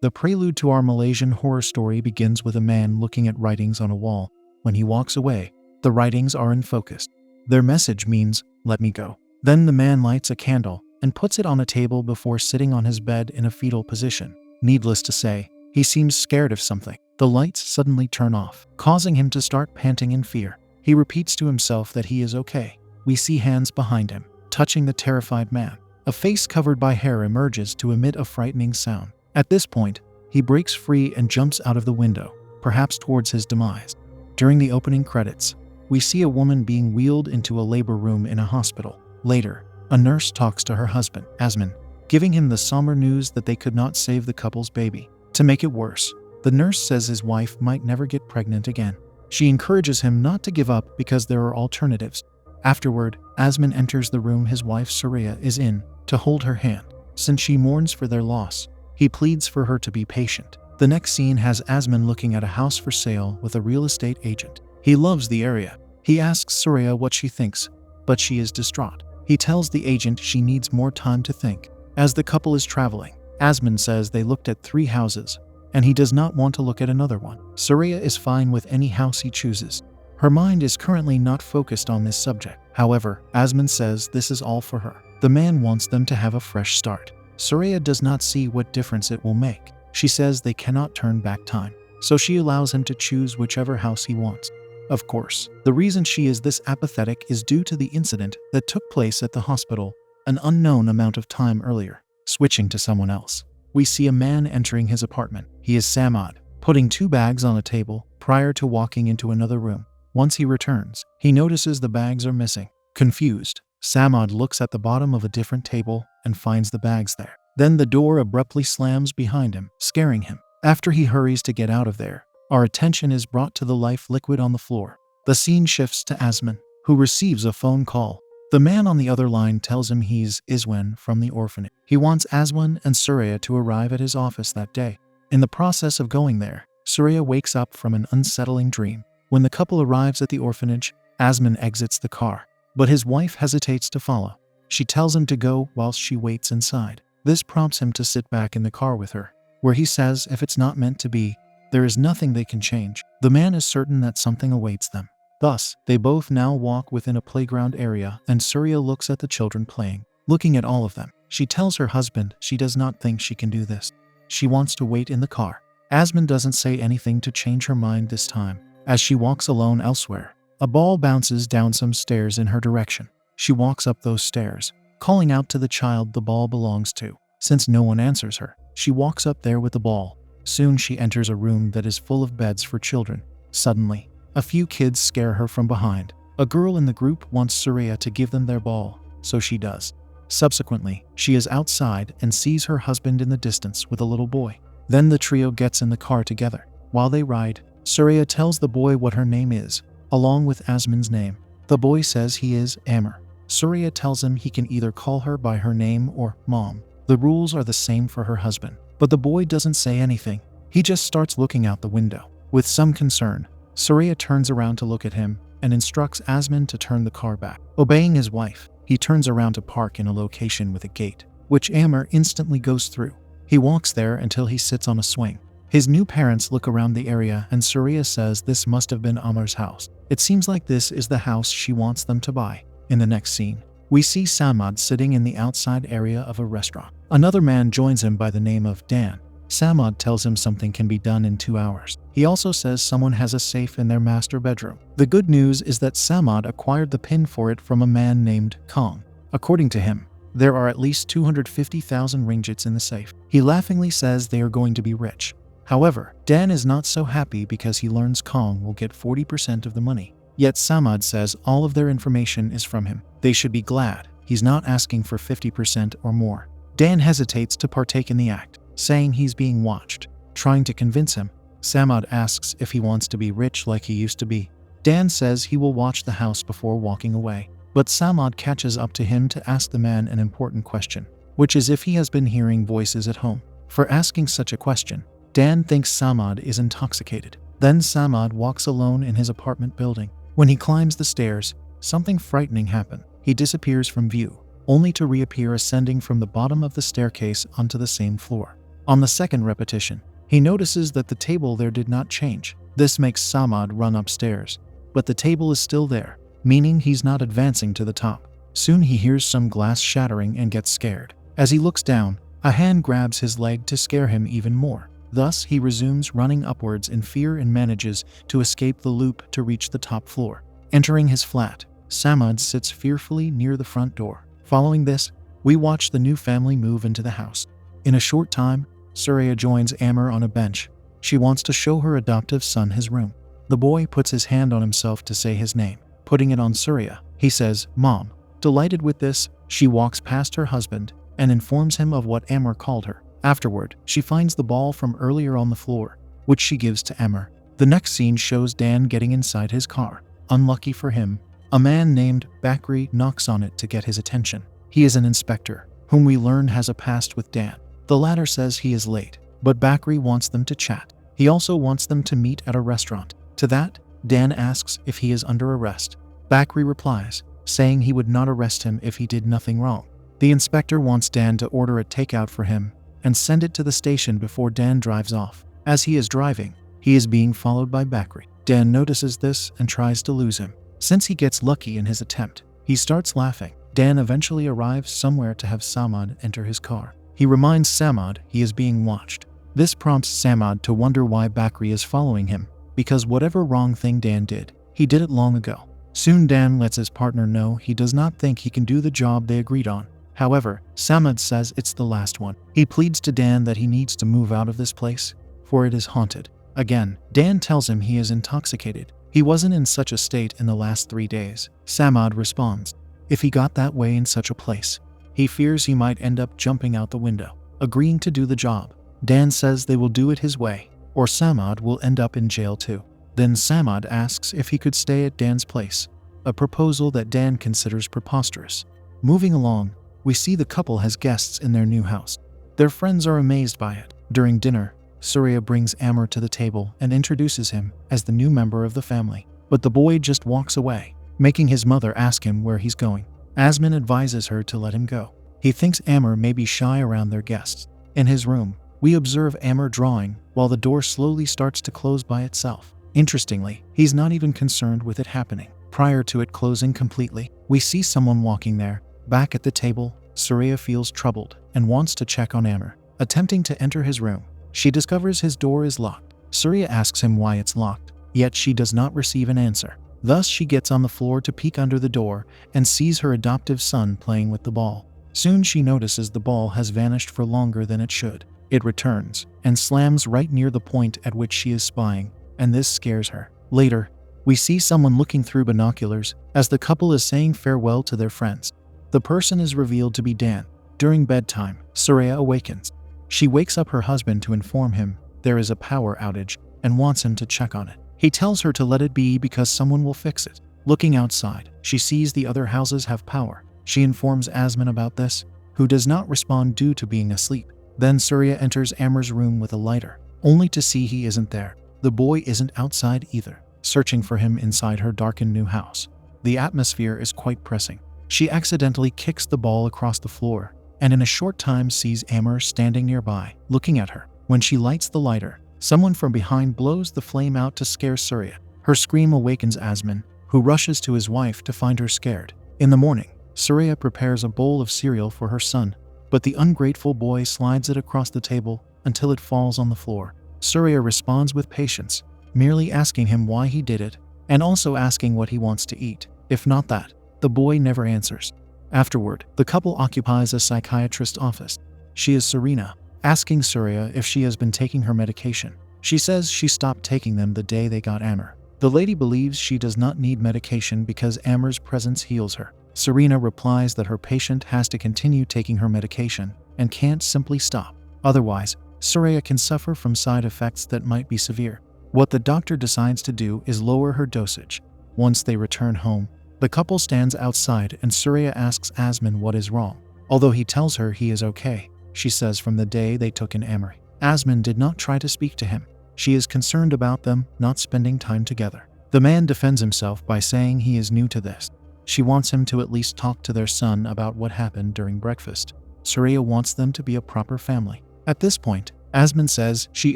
The prelude to our Malaysian horror story begins with a man looking at writings on a wall. When he walks away, the writings are in focus. Their message means, "Let me go." Then the man lights a candle and puts it on a table before sitting on his bed in a fetal position. Needless to say, he seems scared of something. The lights suddenly turn off, causing him to start panting in fear. He repeats to himself that he is okay. We see hands behind him, touching the terrified man. A face covered by hair emerges to emit a frightening sound. At this point, he breaks free and jumps out of the window, perhaps towards his demise. During the opening credits, we see a woman being wheeled into a labor room in a hospital. Later, a nurse talks to her husband, Asman, giving him the somber news that they could not save the couple's baby. To make it worse, the nurse says his wife might never get pregnant again. She encourages him not to give up because there are alternatives. Afterward, Asman enters the room his wife Surya is in to hold her hand. Since she mourns for their loss, he pleads for her to be patient. The next scene has Asman looking at a house for sale with a real estate agent. He loves the area. He asks Surya what she thinks, but she is distraught. He tells the agent she needs more time to think. As the couple is traveling, Asman says they looked at 3 houses, and he does not want to look at another one. Surya is fine with any house he chooses. Her mind is currently not focused on this subject. However, Asman says this is all for her. The man wants them to have a fresh start. Surya does not see what difference it will make. She says they cannot turn back time, so she allows him to choose whichever house he wants. Of course, the reason she is this apathetic is due to the incident that took place at the hospital an unknown amount of time earlier. Switching to someone else, we see a man entering his apartment. He is Samad, putting 2 bags on a table prior to walking into another room. Once he returns, he notices the bags are missing. Confused, Samad looks at the bottom of a different table and finds the bags there. Then the door abruptly slams behind him, scaring him. After he hurries to get out of there, our attention is brought to the life liquid on the floor. The scene shifts to Asman, who receives a phone call. The man on the other line tells him he's Iswan from the orphanage. He wants Aswan and Surya to arrive at his office that day. In the process of going there, Surya wakes up from an unsettling dream. When the couple arrives at the orphanage, Asman exits the car, but his wife hesitates to follow. She tells him to go whilst she waits inside. This prompts him to sit back in the car with her, where he says if it's not meant to be, there is nothing they can change. The man is certain that something awaits them. Thus, they both now walk within a playground area and Surya looks at the children playing. Looking at all of them, she tells her husband she does not think she can do this. She wants to wait in the car. Asman doesn't say anything to change her mind this time. As she walks alone elsewhere, a ball bounces down some stairs in her direction. She walks up those stairs, calling out to the child the ball belongs to. Since no one answers her, she walks up there with the ball. Soon she enters a room that is full of beds for children. Suddenly, a few kids scare her from behind. A girl in the group wants Surya to give them their ball, so she does. Subsequently, she is outside and sees her husband in the distance with a little boy. Then the trio gets in the car together. While they ride, Surya tells the boy what her name is, along with Asman's name. The boy says he is Amr. Surya tells him he can either call her by her name or mom. The rules are the same for her husband, but the boy doesn't say anything. He just starts looking out the window. With some concern, Surya turns around to look at him and instructs Asman to turn the car back. Obeying his wife, he turns around to park in a location with a gate, which Amr instantly goes through. He walks there until he sits on a swing. His new parents look around the area and Surya says this must have been Amar's house. It seems like this is the house she wants them to buy. In the next scene, we see Samad sitting in the outside area of a restaurant. Another man joins him by the name of Dan. Samad tells him something can be done in 2 hours. He also says someone has a safe in their master bedroom. The good news is that Samad acquired the pin for it from a man named Kong. According to him, there are at least 250,000 ringgits in the safe. He laughingly says they are going to be rich. However, Dan is not so happy because he learns Kong will get 40% of the money. Yet Samad says all of their information is from him. They should be glad he's not asking for 50% or more. Dan hesitates to partake in the act, saying he's being watched. Trying to convince him, Samad asks if he wants to be rich like he used to be. Dan says he will watch the house before walking away. But Samad catches up to him to ask the man an important question, which is if he has been hearing voices at home. For asking such a question, Dan thinks Samad is intoxicated. Then Samad walks alone in his apartment building. When he climbs the stairs, something frightening happens. He disappears from view, only to reappear ascending from the bottom of the staircase onto the same floor. On the second repetition, he notices that the table there did not change. This makes Samad run upstairs, but the table is still there, meaning he's not advancing to the top. Soon he hears some glass shattering and gets scared. As he looks down, a hand grabs his leg to scare him even more. Thus, he resumes running upwards in fear and manages to escape the loop to reach the top floor. Entering his flat, Samad sits fearfully near the front door. Following this, we watch the new family move into the house. In a short time, Surya joins Amr on a bench. She wants to show her adoptive son his room. The boy puts his hand on himself to say his name. Putting it on Surya, he says, "Mom." Delighted with this, she walks past her husband and informs him of what Amr called her. Afterward, she finds the ball from earlier on the floor, which she gives to Amr. The next scene shows Dan getting inside his car. Unlucky for him, a man named Bakri knocks on it to get his attention. He is an inspector, whom we learn has a past with Dan. The latter says he is late, but Bakri wants them to chat. He also wants them to meet at a restaurant. To that, Dan asks if he is under arrest. Bakri replies, saying he would not arrest him if he did nothing wrong. The inspector wants Dan to order a takeout for him and send it to the station before Dan drives off. As he is driving, he is being followed by Bakri. Dan notices this and tries to lose him. Since he gets lucky in his attempt, he starts laughing. Dan eventually arrives somewhere to have Samad enter his car. He reminds Samad he is being watched. This prompts Samad to wonder why Bakri is following him, because whatever wrong thing Dan did, he did it long ago. Soon Dan lets his partner know he does not think he can do the job they agreed on. However, Samad says it's the last one. He pleads to Dan that he needs to move out of this place, for it is haunted. Again, Dan tells him he is intoxicated. He wasn't in such a state in the last 3 days. Samad responds, if he got that way in such a place, he fears he might end up jumping out the window. Agreeing to do the job, Dan says they will do it his way, or Samad will end up in jail too. Then Samad asks if he could stay at Dan's place, a proposal that Dan considers preposterous. Moving along, we see the couple has guests in their new house. Their friends are amazed by it. During dinner, Surya brings Amr to the table and introduces him as the new member of the family. But the boy just walks away, making his mother ask him where he's going. Asmin advises her to let him go. He thinks Amr may be shy around their guests. In his room, we observe Amr drawing while the door slowly starts to close by itself. Interestingly, he's not even concerned with it happening. Prior to it closing completely, we see someone walking there. Back at the table, Surya feels troubled and wants to check on Amr. Attempting to enter his room, she discovers his door is locked. Surya asks him why it's locked, yet she does not receive an answer. Thus, she gets on the floor to peek under the door and sees her adoptive son playing with the ball. Soon she notices the ball has vanished for longer than it should. It returns and slams right near the point at which she is spying, and this scares her. Later, we see someone looking through binoculars as the couple is saying farewell to their friends. The person is revealed to be Dan. During bedtime, Surya awakens. She wakes up her husband to inform him there is a power outage and wants him to check on it. He tells her to let it be because someone will fix it. Looking outside, she sees the other houses have power. She informs Asmin about this, who does not respond due to being asleep. Then Surya enters Amr's room with a lighter, only to see he isn't there. The boy isn't outside either, searching for him inside her darkened new house. The atmosphere is quite pressing. She accidentally kicks the ball across the floor, and in a short time sees Amr standing nearby, looking at her. When she lights the lighter, someone from behind blows the flame out to scare Surya. Her scream awakens Asmin, who rushes to his wife to find her scared. In the morning, Surya prepares a bowl of cereal for her son, but the ungrateful boy slides it across the table until it falls on the floor. Surya responds with patience, merely asking him why he did it, and also asking what he wants to eat. If not that, the boy never answers. Afterward, the couple occupies a psychiatrist's office. She is Serena, asking Surya if she has been taking her medication. She says she stopped taking them the day they got Amr. The lady believes she does not need medication because Amr's presence heals her. Serena replies that her patient has to continue taking her medication and can't simply stop. Otherwise, Surya can suffer from side effects that might be severe. What the doctor decides to do is lower her dosage. Once they return home, the couple stands outside and Surya asks Asmin what is wrong. Although he tells her he is okay, she says from the day they took in Amr, Asmin did not try to speak to him. She is concerned about them not spending time together. The man defends himself by saying he is new to this. She wants him to at least talk to their son about what happened during breakfast. Surya wants them to be a proper family. At this point, Asmund says she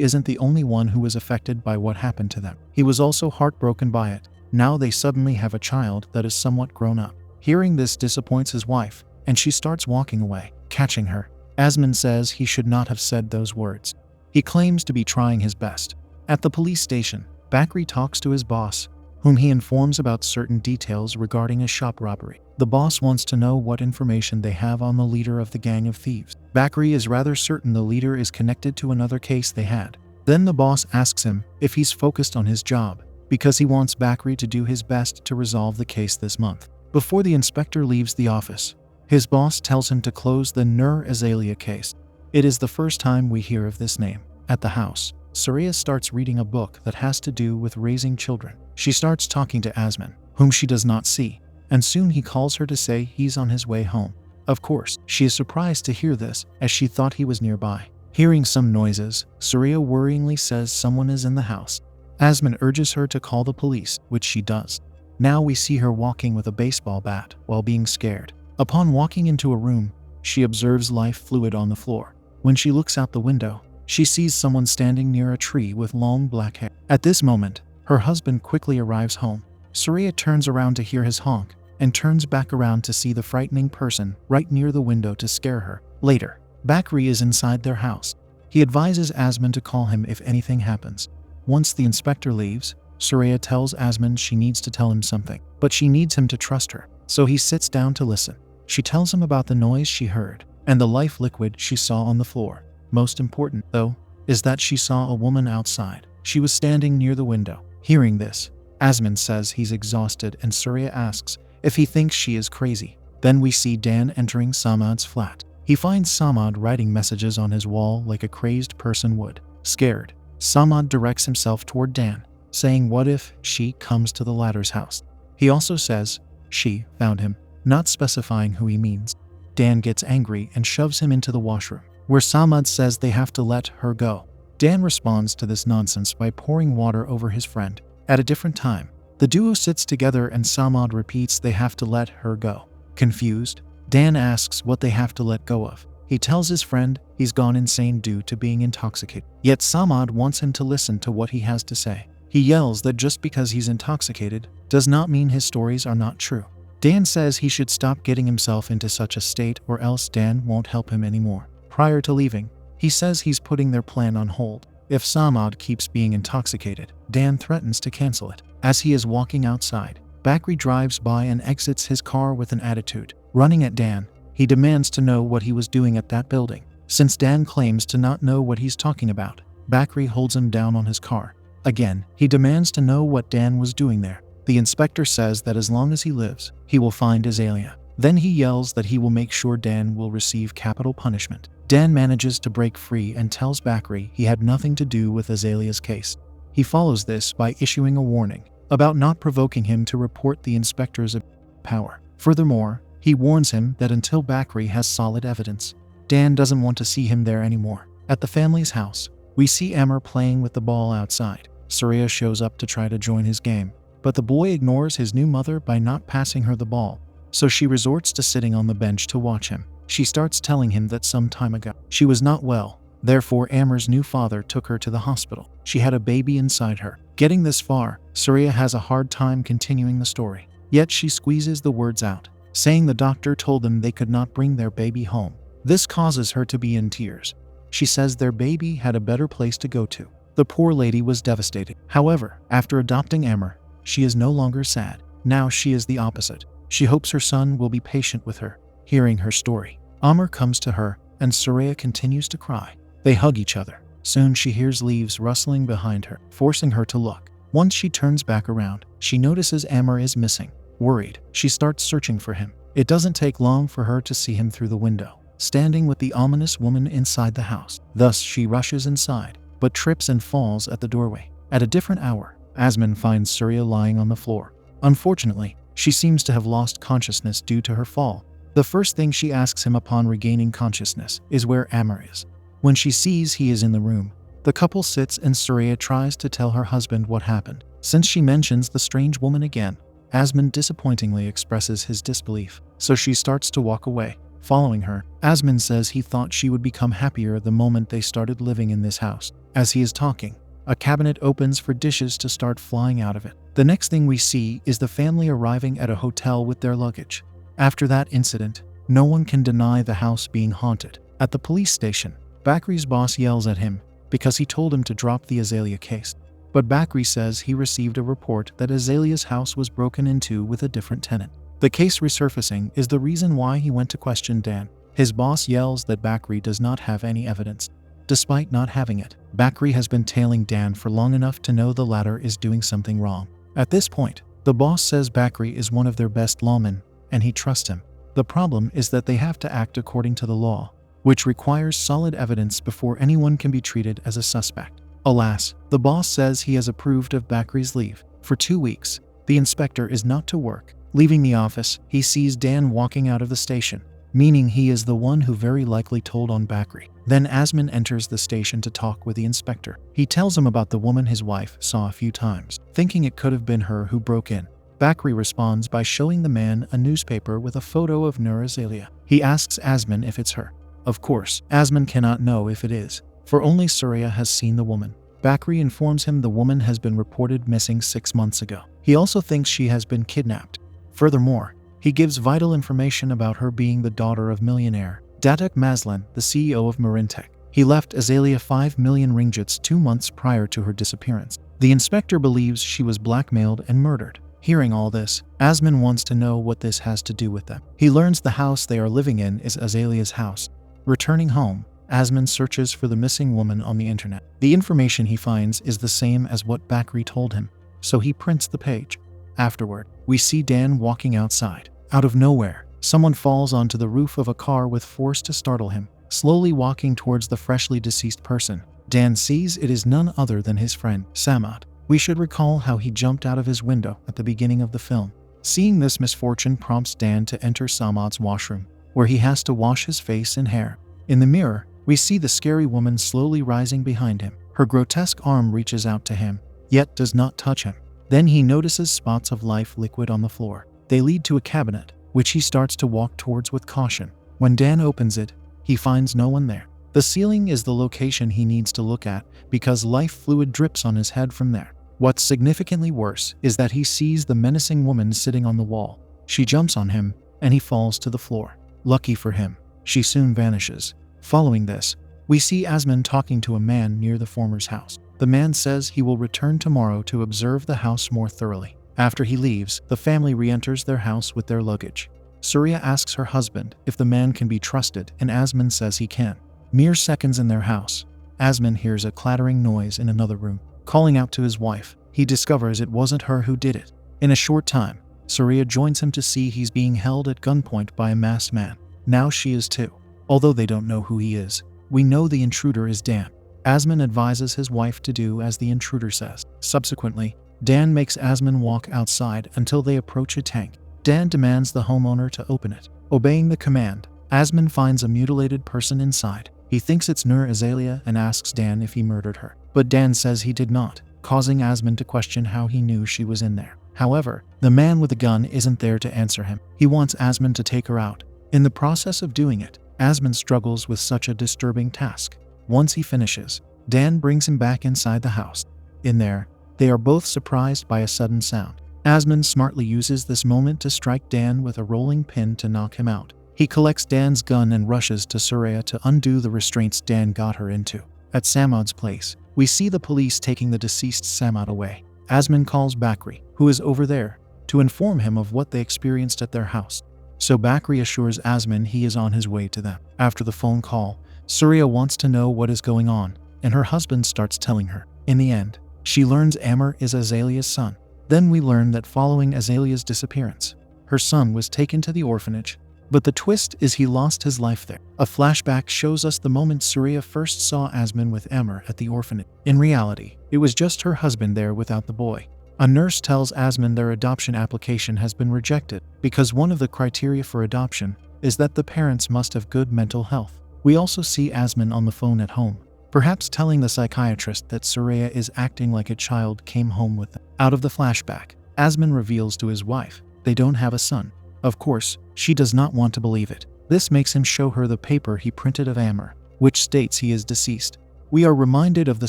isn't the only one who was affected by what happened to them. He was also heartbroken by it. Now they suddenly have a child that is somewhat grown up. Hearing this disappoints his wife, and she starts walking away, catching her. Asmund says he should not have said those words. He claims to be trying his best. At the police station, Bakri talks to his boss, whom he informs about certain details regarding a shop robbery. The boss wants to know what information they have on the leader of the gang of thieves. Bakri is rather certain the leader is connected to another case they had. Then the boss asks him if he's focused on his job, because he wants Bakri to do his best to resolve the case this month. Before the inspector leaves the office, his boss tells him to close the Nur Azalea case. It is the first time we hear of this name. At the house, Surya starts reading a book that has to do with raising children. She starts talking to Asmund, whom she does not see, and soon he calls her to say he's on his way home. Of course, she is surprised to hear this, as she thought he was nearby. Hearing some noises, Surya worryingly says someone is in the house. Asmund urges her to call the police, which she does. Now we see her walking with a baseball bat while being scared. Upon walking into a room, she observes life fluid on the floor. When she looks out the window, she sees someone standing near a tree with long black hair. At this moment, her husband quickly arrives home. Surya turns around to hear his honk and turns back around to see the frightening person right near the window to scare her. Later, Bakri is inside their house. He advises Asmund to call him if anything happens. Once the inspector leaves, Surya tells Asmund she needs to tell him something, but she needs him to trust her, so he sits down to listen. She tells him about the noise she heard and the life liquid she saw on the floor. Most important, though, is that she saw a woman outside. She was standing near the window. Hearing this, Asmund says he's exhausted and Surya asks if he thinks she is crazy. Then we see Dan entering Samad's flat. He finds Samad writing messages on his wall like a crazed person would. Scared, Samad directs himself toward Dan, saying what if she comes to the latter's house. He also says she found him, not specifying who he means. Dan gets angry and shoves him into the washroom, where Samad says they have to let her go. Dan responds to this nonsense by pouring water over his friend. At a different time, the duo sits together and Samad repeats they have to let her go. Confused, Dan asks what they have to let go of. He tells his friend he's gone insane due to being intoxicated. Yet Samad wants him to listen to what he has to say. He yells that just because he's intoxicated does not mean his stories are not true. Dan says he should stop getting himself into such a state or else Dan won't help him anymore. Prior to leaving, he says he's putting their plan on hold. If Samad keeps being intoxicated, Dan threatens to cancel it. As he is walking outside, Bakri drives by and exits his car with an attitude. Running at Dan, he demands to know what he was doing at that building. Since Dan claims to not know what he's talking about, Bakri holds him down on his car. Again, he demands to know what Dan was doing there. The inspector says that as long as he lives, he will find Azalea. Then he yells that he will make sure Dan will receive capital punishment. Dan manages to break free and tells Bakri he had nothing to do with Azalea's case. He follows this by issuing a warning about not provoking him to report the inspector's power. Furthermore, he warns him that until Bakri has solid evidence, Dan doesn't want to see him there anymore. At the family's house, we see Amr playing with the ball outside. Surya shows up to try to join his game, but the boy ignores his new mother by not passing her the ball, so she resorts to sitting on the bench to watch him. She starts telling him that some time ago, she was not well. Therefore, Amr's new father took her to the hospital. She had a baby inside her. Getting this far, Surya has a hard time continuing the story. Yet she squeezes the words out, saying the doctor told them they could not bring their baby home. This causes her to be in tears. She says their baby had a better place to go to. The poor lady was devastated. However, after adopting Amr, she is no longer sad. Now she is the opposite. She hopes her son will be patient with her. Hearing her story, Amr comes to her and Surya continues to cry. They hug each other. Soon she hears leaves rustling behind her, forcing her to look. Once she turns back around, she notices Amr is missing. Worried, she starts searching for him. It doesn't take long for her to see him through the window, standing with the ominous woman inside the house. Thus she rushes inside, but trips and falls at the doorway. At a different hour, Asmund finds Surya lying on the floor. Unfortunately, she seems to have lost consciousness due to her fall. The first thing she asks him upon regaining consciousness is where Amr is. When she sees he is in the room, the couple sits and Surya tries to tell her husband what happened. Since she mentions the strange woman again, Asmund disappointingly expresses his disbelief, so she starts to walk away. following her. Asman says he thought she would become happier the moment they started living in this house. As he is talking, a cabinet opens for dishes to start flying out of it. The next thing we see is the family arriving at a hotel with their luggage. After that incident, no one can deny the house being haunted. At the police station, Bakri's boss yells at him because he told him to drop the Azalea case. But Bakri says he received a report that Azalea's house was broken into with a different tenant. The case resurfacing is the reason why he went to question Dan. His boss yells that Bakri does not have any evidence. Despite not having it, Bakri has been tailing Dan for long enough to know the latter is doing something wrong. At this point, the boss says Bakri is one of their best lawmen, and he trusts him. The problem is that they have to act according to the law, which requires solid evidence before anyone can be treated as a suspect. Alas, the boss says he has approved of Bakri's leave. For 2 weeks, the inspector is not to work. Leaving the office, he sees Dan walking out of the station, meaning he is the one who very likely told on Bakri. Then Asman enters the station to talk with the inspector. He tells him about the woman his wife saw a few times, thinking it could have been her who broke in. Bakri responds by showing the man a newspaper with a photo of Nur Azalea. He asks Asman if it's her. Of course, Asman cannot know if it is, for only Surya has seen the woman. Bakri informs him the woman has been reported missing 6 months ago. He also thinks she has been kidnapped. Furthermore, he gives vital information about her being the daughter of millionaire Datuk Mazlan, the CEO of Marintech. He left Azalea 5 million ringgits 2 months prior to her disappearance. The inspector believes she was blackmailed and murdered. Hearing all this, Asman wants to know what this has to do with them. He learns the house they are living in is Azalea's house. Returning home, Asman searches for the missing woman on the internet. The information he finds is the same as what Bakri told him, so he prints the page. Afterward, we see Dan walking outside. Out of nowhere, someone falls onto the roof of a car with force to startle him. Slowly walking towards the freshly deceased person, Dan sees it is none other than his friend, Samad. We should recall how he jumped out of his window at the beginning of the film. Seeing this misfortune prompts Dan to enter Samad's washroom, where he has to wash his face and hair. In the mirror, we see the scary woman slowly rising behind him. Her grotesque arm reaches out to him, yet does not touch him. Then he notices spots of life liquid on the floor. They lead to a cabinet, which he starts to walk towards with caution. When Dan opens it, he finds no one there. The ceiling is the location he needs to look at because life fluid drips on his head from there. What's significantly worse is that he sees the menacing woman sitting on the wall. She jumps on him, and he falls to the floor. Lucky for him, she soon vanishes. Following this, we see Asman talking to a man near the former's house. The man says he will return tomorrow to observe the house more thoroughly. After he leaves, the family re-enters their house with their luggage. Surya asks her husband if the man can be trusted, and Asman says he can. Mere seconds in their house, Asman hears a clattering noise in another room. Calling out to his wife, he discovers it wasn't her who did it. In a short time, Surya joins him to see he's being held at gunpoint by a masked man. Now she is too. Although they don't know who he is, we know the intruder is Dan. Asman advises his wife to do as the intruder says. Subsequently, Dan makes Asman walk outside until they approach a tank. Dan demands the homeowner to open it. Obeying the command, Asman finds a mutilated person inside. He thinks it's Nur Azalea and asks Dan if he murdered her. But Dan says he did not, causing Asman to question how he knew she was in there. However, the man with the gun isn't there to answer him. He wants Asman to take her out. In the process of doing it, Asman struggles with such a disturbing task. Once he finishes, Dan brings him back inside the house. In there, they are both surprised by a sudden sound. Asman smartly uses this moment to strike Dan with a rolling pin to knock him out. He collects Dan's gun and rushes to Surya to undo the restraints Dan got her into. At Samad's place, we see the police taking the deceased Samad away. Asman calls Bakri, who is over there, to inform him of what they experienced at their house. So Bakri assures Asman he is on his way to them. After the phone call, Surya wants to know what is going on, and her husband starts telling her. In the end, she learns Amr is Azalea's son. Then we learn that following Azalea's disappearance, her son was taken to the orphanage. But the twist is he lost his life there. A flashback shows us the moment Surya first saw Asman with Amr at the orphanage. In reality, it was just her husband there without the boy. A nurse tells Asman their adoption application has been rejected because one of the criteria for adoption is that the parents must have good mental health. We also see Asman on the phone at home, perhaps telling the psychiatrist that Surya is acting like a child came home with them. Out of the flashback, Asman reveals to his wife they don't have a son. Of course, she does not want to believe it. This makes him show her the paper he printed of Amr, which states he is deceased. We are reminded of the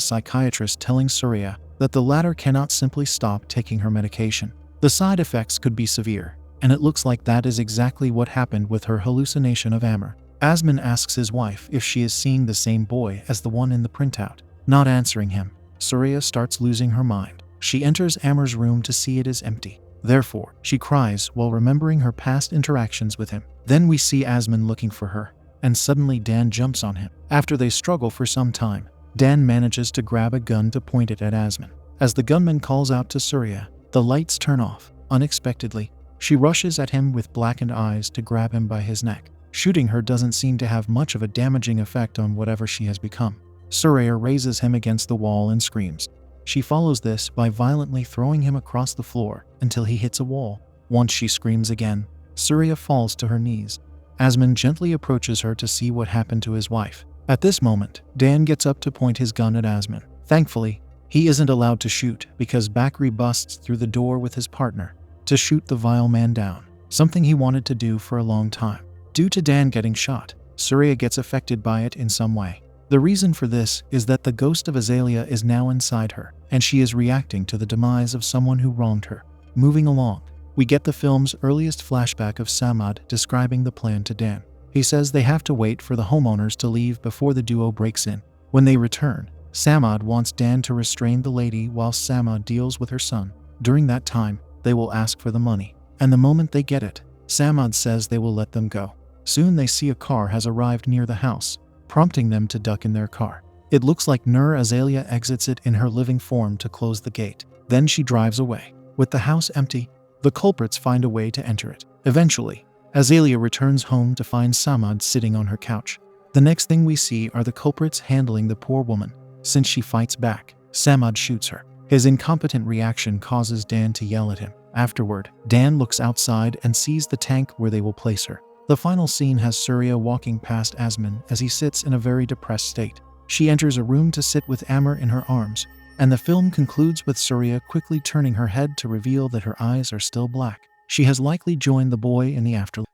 psychiatrist telling Surya that the latter cannot simply stop taking her medication. The side effects could be severe, and it looks like that is exactly what happened with her hallucination of Amr. Asman asks his wife if she is seeing the same boy as the one in the printout. Not answering him, Surya starts losing her mind. She enters Amr's room to see it is empty. Therefore, she cries while remembering her past interactions with him. Then we see Asman looking for her, and suddenly Dan jumps on him. After they struggle for some time, Dan manages to grab a gun to point it at Asman. As the gunman calls out to Surya, the lights turn off. Unexpectedly, she rushes at him with blackened eyes to grab him by his neck. Shooting her doesn't seem to have much of a damaging effect on whatever she has become. Surya raises him against the wall and screams. She follows this by violently throwing him across the floor until he hits a wall. Once she screams again, Surya falls to her knees. Asman gently approaches her to see what happened to his wife. At this moment, Dan gets up to point his gun at Asman. Thankfully, he isn't allowed to shoot because Bakri busts through the door with his partner to shoot the vile man down, something he wanted to do for a long time. Due to Dan getting shot, Surya gets affected by it in some way. The reason for this is that the ghost of Azalea is now inside her, and she is reacting to the demise of someone who wronged her. Moving along, we get the film's earliest flashback of Samad describing the plan to Dan. He says they have to wait for the homeowners to leave before the duo breaks in. When they return, Samad wants Dan to restrain the lady while Samad deals with her son. During that time, they will ask for the money, and the moment they get it, Samad says they will let them go. Soon they see a car has arrived near the house, prompting them to duck in their car. It looks like Nur Azalea exits it in her living form to close the gate. Then she drives away. With the house empty, the culprits find a way to enter it. Eventually, Azalea returns home to find Samad sitting on her couch. The next thing we see are the culprits handling the poor woman. Since she fights back, Samad shoots her. His incompetent reaction causes Dan to yell at him. Afterward, Dan looks outside and sees the tank where they will place her. The final scene has Surya walking past Asman as he sits in a very depressed state. She enters a room to sit with Amr in her arms, and the film concludes with Surya quickly turning her head to reveal that her eyes are still black. She has likely joined the boy in the afterlife.